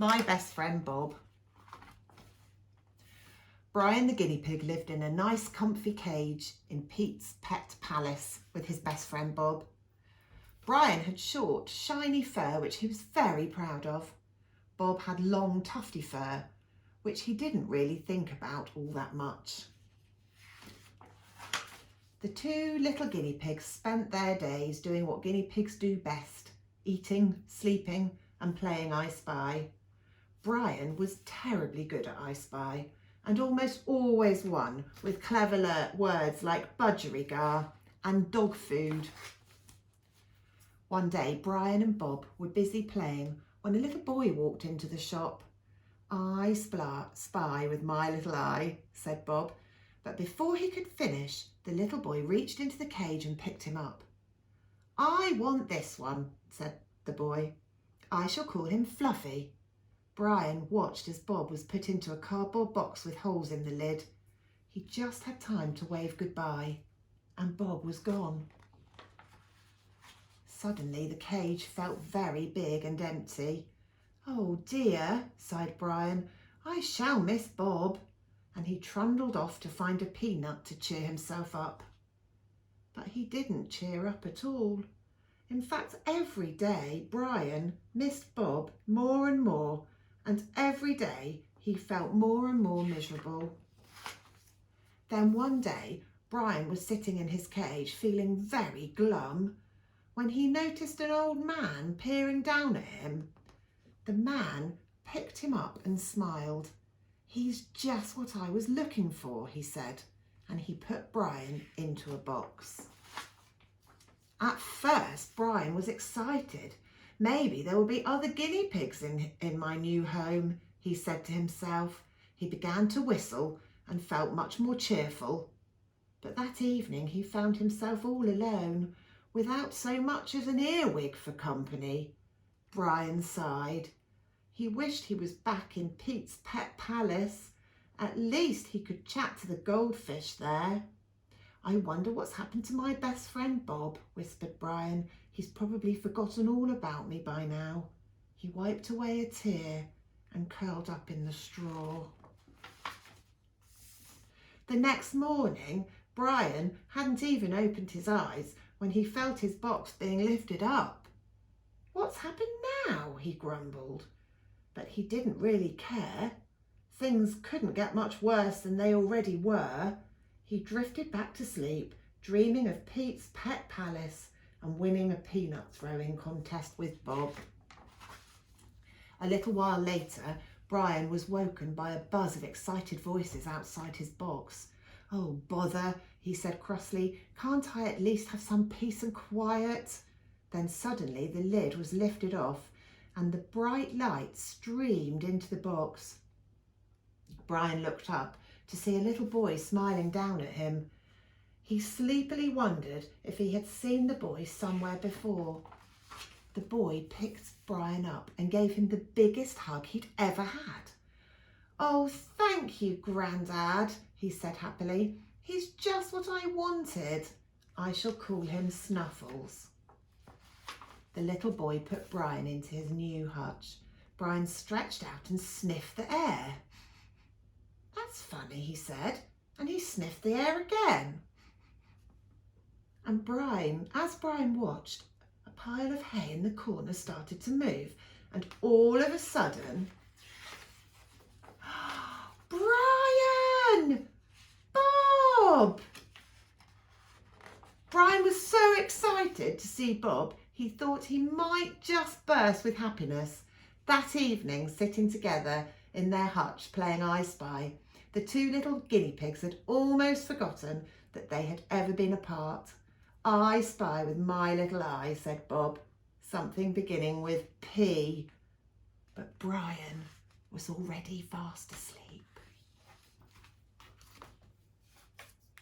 My best friend Bob. Brian the guinea pig lived in a nice comfy cage in Pete's pet palace with his best friend Bob. Brian had short, shiny fur which he was very proud of. Bob had long, tufty fur, which he didn't really think about all that much. The two little guinea pigs spent their days doing what guinea pigs do best, eating, sleeping and playing I Spy. Brian was terribly good at I Spy and almost always won with clever words like budgerigar and dog food. One day Brian and Bob were busy playing when a little boy walked into the shop. "I spy with my little eye," said Bob, but before he could finish, the little boy reached into the cage and picked him up. "I want this one," said the boy. "I shall call him Fluffy." Brian watched as Bob was put into a cardboard box with holes in the lid. He just had time to wave goodbye, and Bob was gone. Suddenly the cage felt very big and empty. "Oh dear," sighed Brian, "I shall miss Bob." And he trundled off to find a peanut to cheer himself up. But he didn't cheer up at all. In fact, every day Brian missed Bob more and more, and every day he felt more and more miserable. Then one day Brian was sitting in his cage feeling very glum when he noticed an old man peering down at him. The man picked him up and smiled. "He's just what I was looking for," he said, and he put Brian into a box. At first, Brian was excited. "Maybe there will be other guinea pigs in my new home," he said to himself. He began to whistle and felt much more cheerful. But that evening he found himself all alone, without so much as an earwig for company. Brian sighed. He wished he was back in Pete's pet palace. At least he could chat to the goldfish there. "I wonder what's happened to my best friend Bob," whispered Brian. "He's probably forgotten all about me by now." He wiped away a tear and curled up in the straw. The next morning, Brian hadn't even opened his eyes when he felt his box being lifted up. "What's happened now?" he grumbled. But he didn't really care. Things couldn't get much worse than they already were. He drifted back to sleep, dreaming of Pete's pet palace and winning a peanut throwing contest with Bob. A little while later, Brian was woken by a buzz of excited voices outside his box. "Oh, bother," he said crossly. "Can't I at least have some peace and quiet?" Then suddenly the lid was lifted off and the bright light streamed into the box. Brian looked up to see a little boy smiling down at him. He sleepily wondered if he had seen the boy somewhere before. The boy picked Brian up and gave him the biggest hug he'd ever had. "Oh, thank you, Grandad," he said happily. "He's just what I wanted. I shall call him Snuffles." The little boy put Brian into his new hutch. Brian stretched out and sniffed the air. "That's funny," he said, and he sniffed the air again. And as Brian watched, a pile of hay in the corner started to move, and all of a sudden, "Brian! Bob!" Brian was so excited to see Bob, he thought he might just burst with happiness. That evening, sitting together in their hutch playing I Spy, the two little guinea pigs had almost forgotten that they had ever been apart. "I spy with my little eye," said Bob, something beginning with P. But Brian was already fast asleep.